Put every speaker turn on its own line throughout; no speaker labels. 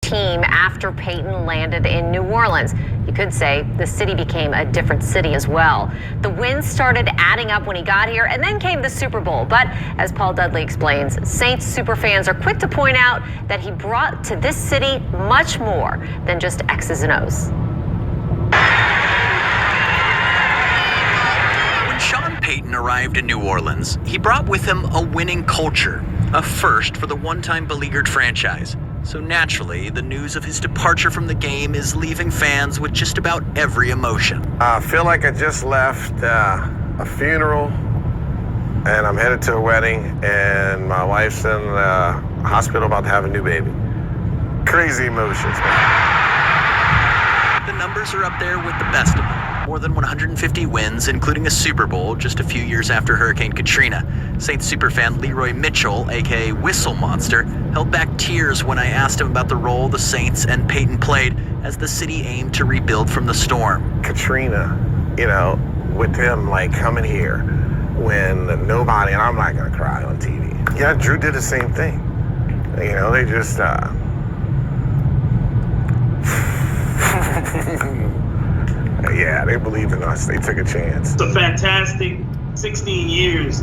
team after Peyton landed in New Orleans. You could say the city became a different city as well. The wins started adding up when he got here, and then came the Super Bowl. But as Paul Dudley explains, Saints superfans are quick to point out that he brought to this city much more than just X's and O's.
When Sean Payton arrived in New Orleans, he brought with him a winning culture, a first for the one-time beleaguered franchise. So naturally, the news of his departure from the game is leaving fans with just about every emotion.
I feel like I just left a funeral, and I'm headed to a wedding, and my wife's in the hospital about to have a new baby. Crazy emotions, man.
The numbers are up there with the best of them. More than 150 wins, including a Super Bowl just a few years after Hurricane Katrina. Saints superfan Leroy Mitchell, aka Whistl Monster, held back tears when I asked him about the role the Saints and Peyton played as the city aimed to rebuild from the storm.
Katrina, with them like coming here when nobody, and I'm not gonna cry on TV. Yeah, Drew did the same thing. They just yeah, they believed in us. They took a chance.
It's a fantastic 16 years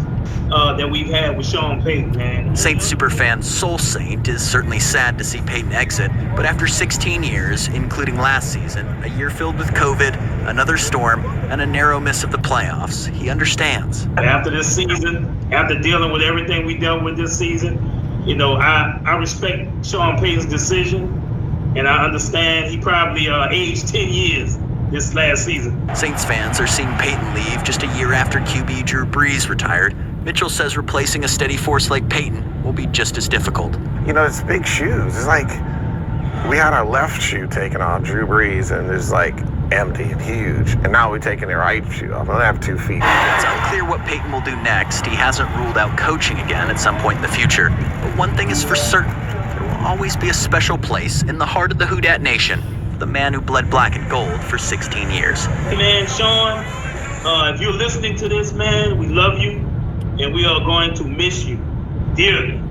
that we've had with Sean Payton, man.
Saints superfan Soul Saint is certainly sad to see Peyton exit, but after 16 years, including last season, a year filled with COVID, another storm, and a narrow miss of the playoffs, he understands.
After this season, after dealing with everything we dealt with this season, I respect Sean Payton's decision, and I understand he probably aged 10 years this last season.
Saints fans are seeing Peyton leave just a year after QB Drew Brees retired. Mitchell says replacing a steady force like Peyton will be just as difficult.
It's big shoes. It's like we had our left shoe taken off, Drew Brees, and it's like empty and huge. And now we're taking their right shoe off. I don't have 2 feet.
It's unclear what Peyton will do next. He hasn't ruled out coaching again at some point in the future. But one thing is for certain, there will always be a special place in the heart of the Who Dat Nation for the man who bled black and gold for 16 years.
Hey man, Sean, if you're listening to this, man, we love you, and we are going to miss you dearly.